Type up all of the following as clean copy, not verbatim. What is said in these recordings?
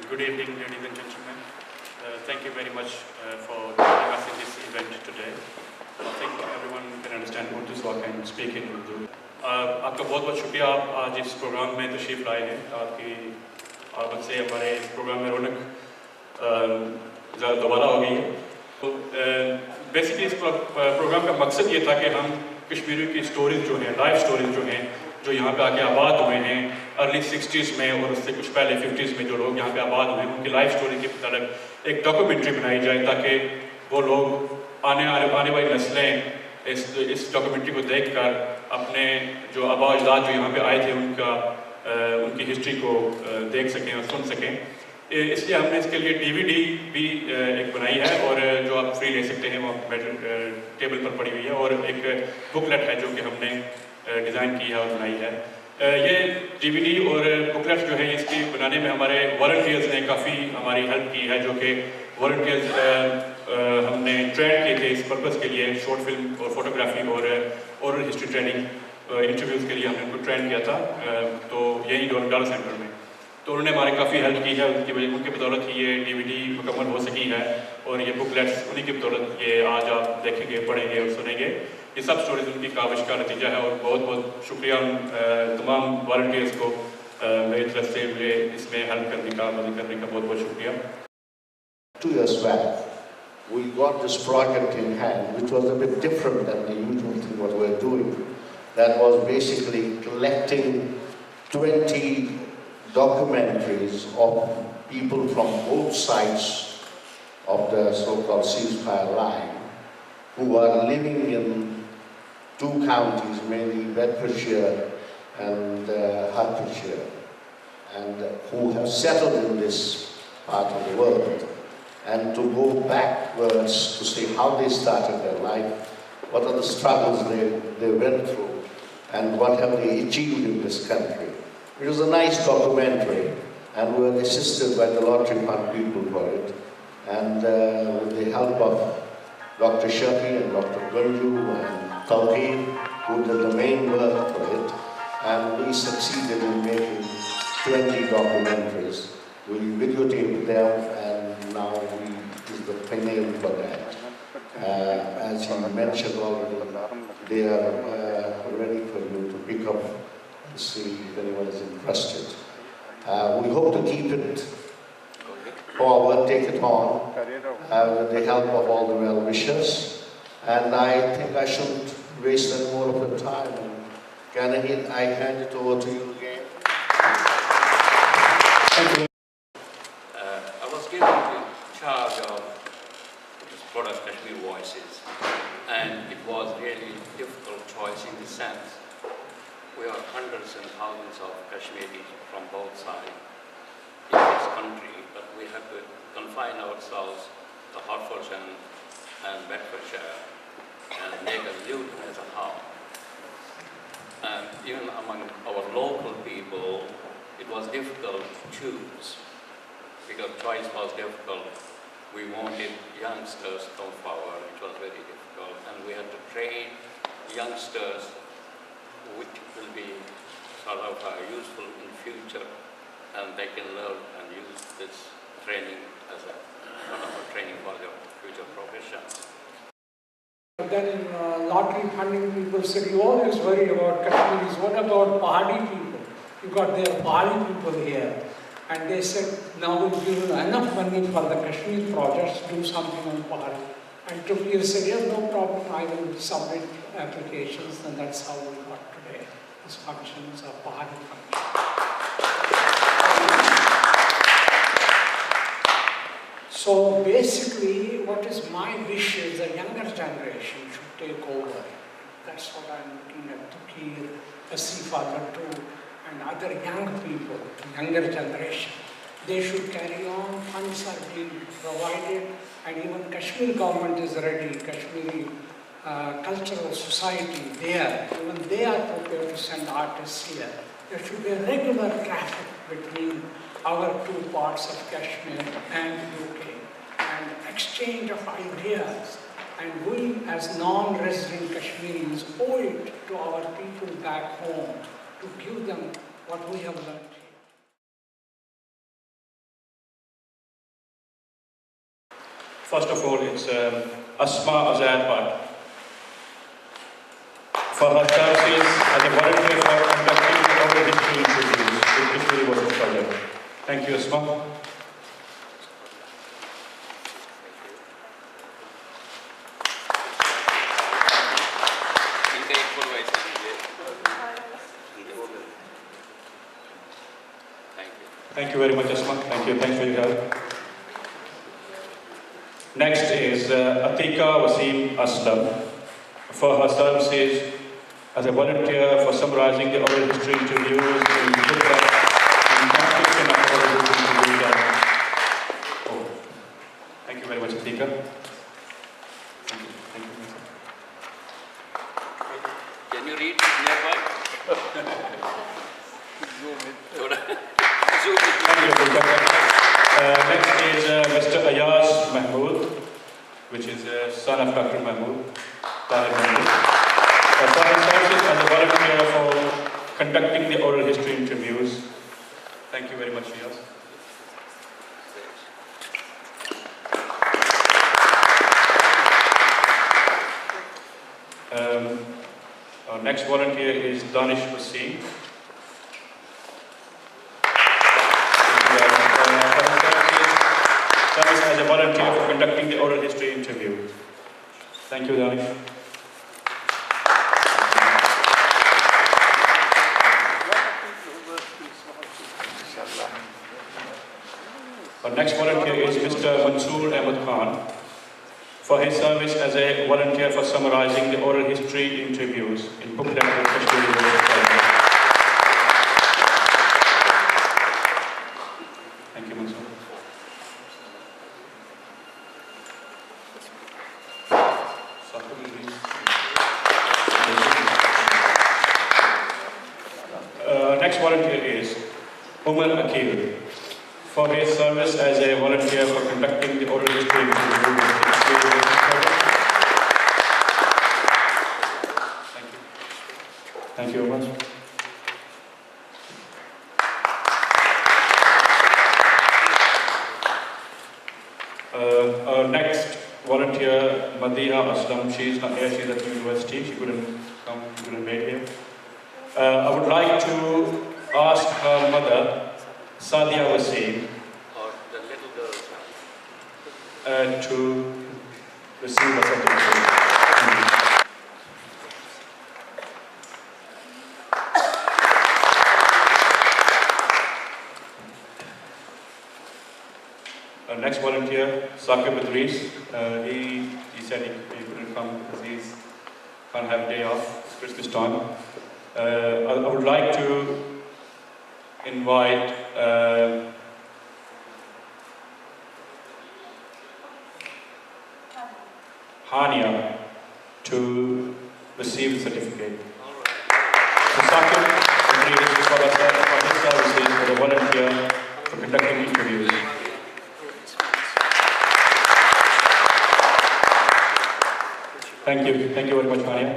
Good evening, ladies and gentlemen. Thank you very much for joining us in this event today. I think everyone can understand Urdu, so I can speak in Urdu. आपका बहुत बहुत शुक्रिया, आप आज इस programme में तशरीफ़ लाए हैं। आपकी आमद से हमारे इस प्रोग्राम में रौनक दोबारा हो गई है। तो बेसिकली इस प्रोग्राम का मकसद ये था कि हम कश्मीरियों की स्टोरीज जो हैं, लाइफ स्टोरीज जो हैं, जो यहाँ पे आके आबाद हुए हैं अर्ली 60s में और उससे कुछ पहले 50s में जो लोग यहाँ पे आबाद हुए हैं, उनकी लाइफ स्टोरी के मतलब एक डॉक्यूमेंट्री बनाई जाए ताकि वो लोग आने वाली नस्लें इस डॉक्यूमेंट्री को देखकर अपने जो आबा अजदाद जो यहाँ पे आए थे उनकी हिस्ट्री को देख सकें और सुन सकें। इसलिए हमने इसके लिए DVD भी एक बनाई है और जो आप फ्री ले सकते हैं, वो टेबल पर पड़ी हुई है, और एक बुकलेट है जो कि हमने डिज़ाइन की है और बनाई है। ये DVD और बुकलेट जो है इसकी बनाने में हमारे वॉलंटियर्स ने काफ़ी हमारी हेल्प की है, जो कि वॉलंटियर्स हमने ट्रेन किए थे इस पर्पज़ के लिए, शॉर्ट फिल्म और फोटोग्राफी और हिस्ट्री ट्रेनिंग इंटरव्यूज़ के लिए हमने उनको ट्रेन किया था, तो यही डॉलर सेंटर में। तो उन्होंने हमारी काफ़ी हेल्प की है, उनकी बदौलत ही ये DVD मुकम्मल हो सकी है, और ये बुकलेट्स उन्हीं की बदौलत ये आज आप देखेंगे, पढ़ेंगे और सुनेंगे। ये सब स्टोरीज उनकी काविश का नतीजा है, और बहुत बहुत शुक्रिया तमाम वॉलंटियर्स को मेरी तरफ से मुझे इसमें हेल्प करने का, मदद करने का बहुत बहुत शुक्रिया। 2 years back, we got this project in hand, which was a bit different than the usual thing what we're doing. That was basically collecting 20 documentaries of people from both sides of the so-called ceasefire line who are living in 2 counties, mainly Bedfordshire and Hertfordshire, and who have settled in this part of the world, and to go backwards to see how they started their life, what are the struggles they went through, and what have they achieved in this country. It was a nice documentary, and we were assisted by the Lottery Fund people for it, and with the help of Dr. Shafi and Dr. Gunju and Tawqeen, who did the main work for it, and we succeeded in making 20 documentaries. We videotaped them, and now we use the finale for that. As he mentioned already, they are ready for you to pick up to see if anyone is interested. We hope to keep it forward, take it on, with the help of all the well-wishers. And I think I shouldn't waste any more of your time. Can I hand it over to you again? Thank you. I was given the charge of this product, Kashmiri Voices, and it was really a difficult choice in the sense we are hundreds and thousands of Kashmiris from both sides in this country, but we have to confine ourselves to Hertfordshire and Bedfordshire and make a unit as a whole. And even among our local people, it was difficult to choose because choice was difficult. We wanted youngsters to come forward, it was very difficult, and we had to train youngsters which will be sort of useful in future, and they can learn and use this training as a sort of a training for their future professions. Then in lottery funding, people said, you always worry about Kashmiris, what about Pahadi people? You got their Pahadi people here. And they said, now we've given enough money for the Kashmir projects, do something on Pahadi. And Tukir said, yes, no problem, I will submit applications, and that's how we got today. This function is a Pahadi function. So basically, what is my wish is the younger generation should take over. That's what I'm looking at Tukir, Asifa Lattu, and other young people, younger generation. They should carry on, funds are being provided, and even Kashmir government is ready, Kashmiri cultural society there, even they are prepared to send artists here. There should be a regular traffic between our 2 parts of Kashmir and UK, and exchange of ideas. And we as non-resident Kashmiris owe it to our people back home to give them what we have learned. First of all, it's Asma Azad Bhatt for her services as a volunteer for conducting the oral history interviews with Kashmiri Voices project. Thank you, Asma. Thank you very much, Asma. Thank you. Thanks for your help. Next is Atika Wasim Aslam for her services as a volunteer for summarizing the oral history interviews in transcription of oral history interviews. Oh, thank you very much, Atika. Thank you. Thank you. Can you read nearby? Thank you, Atika. Next is Mr. Ayaz Mahmood, which is a son of Dr. Mahmood. For his services as a volunteer for conducting the oral history interviews. Thank you very much, Ayaz. Our next volunteer is Danish Wasim. Service as a volunteer for conducting the oral history interview. Thank you, Danish. Our next volunteer is Mr. Mansoor Ahmed Khan for his service as a volunteer for summarizing the oral history interviews in book lecture Kashmiri Voices. Thank you, Mansoor. Next volunteer is Umar Akil for his service as a volunteer for conducting the oral history interview. Thank you. Thank you very much. Our next volunteer, Madiha Aslam, she is not here, she is at the university, she couldn't come, couldn't make here. I would like to ask her mother, Sadia Wasim, Or the little girl. to receive a certificate. Our next volunteer, Saqib Idris, he said he couldn't come because he can't have a day off, it's Christmas time. I would like to invite Hania to receive the certificate. So Saqib Idris for his services as a volunteer for conducting interviews. Thank you very much, Hania.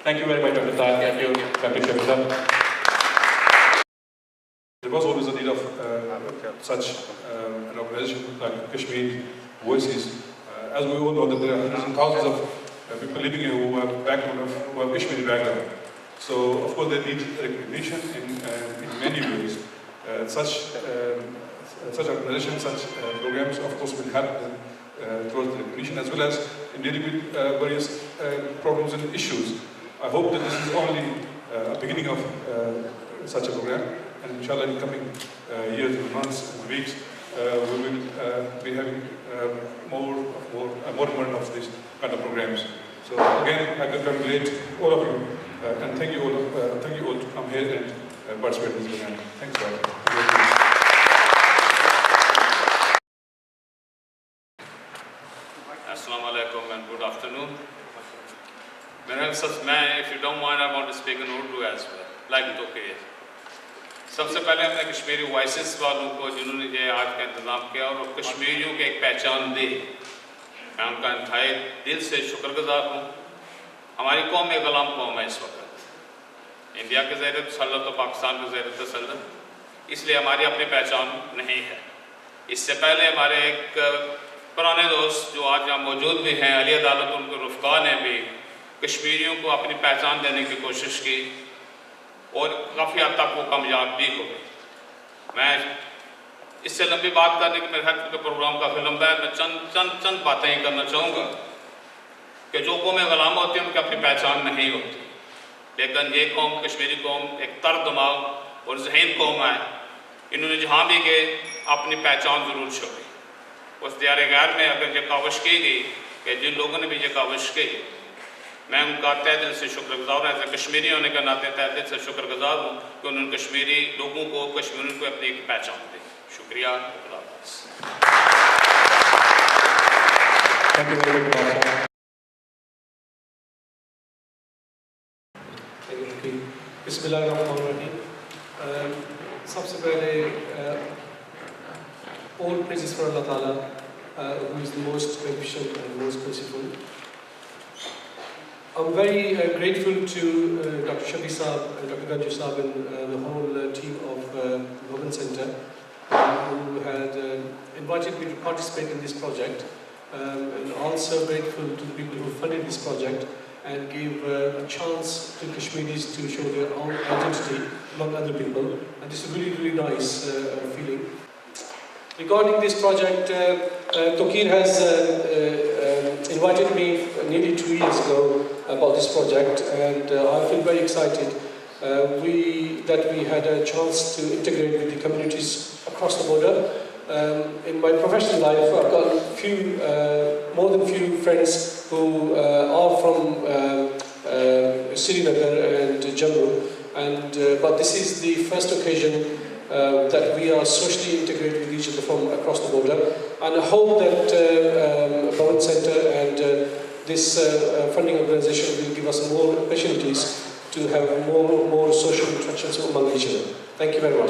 Thank you very much, Dr. Tal. Thank you, Dr. Shafizah. There was always a need of such an organization like Kashmiri Voices. As we all know, that there are hundreds and thousands of people living here who have Kashmiri background. So, of course, they need recognition in many ways. Such organizations, such programs, of course, will help them towards the recognition as well as in dealing with various problems and issues. I hope that this is only a beginning of such a program, and inshallah in the coming years and months and weeks we will be having more of these kind of programs. So again, I congratulate all of you and thank you all to come here and participate in this program. Thanks, brother. Assalamu alaikum and good afternoon. If you don't mind, I want to speak in Urdu as well. Like it okay. सबसे पहले हमने Kashmiri voices वालों को जिन्होंने ये आज का इंतज़ाम किया और कश्मीरियों की एक पहचान दी, मैं उनका इंतहाई दिल से शुक्रगुजार हूँ। हमारी कौम एक ग़ुलाम कौम है इस वक्त। इंडिया के ज़ेर तसल्लुत तो पाकिस्तान के ज़ेर तसल्लुत, इसलिए हमारी अपनी पहचान नहीं है। इससे पहले हमारे एक पुराने दोस्त जो आज यहाँ मौजूद भी हैं, अली अदालत उनके रुफ़क़ा ने भी कश्मीरियों को अपनी पहचान देने की कोशिश की और काफ़ी हद तक वो कामयाब भी हो गए। मैं इससे लंबी बात करने की मेरे ख्याल के प्रोग्राम काफ़ी लंबा है, मैं चंद बातें ही करना चाहूँगा कि जो कौमें ग़ुलाम होती हैं उनकी अपनी पहचान नहीं होती, लेकिन ये कौम, कश्मीरी कौम, एक तर दिमाग और ज़हीन कौम है। इन्होंने जहाँ भी गए अपनी पहचान ज़रूर छोड़ी। उस दियारे गैर में अगर ये काविश की गई कि जिन लोगों ने भी ये काविश की, मैं उनका तहे दिल से शुक्रगुजार हूँ। ऐसे कश्मीरी होने के नाते तहे दिल से शुक्रगुजार हूँ कि उन्होंने कश्मीरी लोगों को, कश्मीरियों को अपनी एक पहचान दी। शुक्रिया। Thank you very much. बिस्मिल्लाहिर्रहमानिर्रहीम। सबसे पहले all praises for Allah Ta'ala, who is the most beneficent and most merciful. I'm very grateful to Dr. Shafi Saab, Dr. Ganju Saab and the whole team of Women Centre who had invited me to participate in this project, and also grateful to the people who funded this project and gave a chance to Kashmiris to show their own identity among other people, and this is really, really nice feeling. Regarding this project, Tokir has invited me nearly 2 years ago about this project, and I feel very excited that we had a chance to integrate with the communities across the border. In my professional life, I've got more than few friends who are from Srinagar and Jammu, but this is the first occasion that we are socially integrated with each other from across the border, and I hope that Women Centre and this funding organisation will give us more opportunities to have more social interactions among each other. Thank you very much.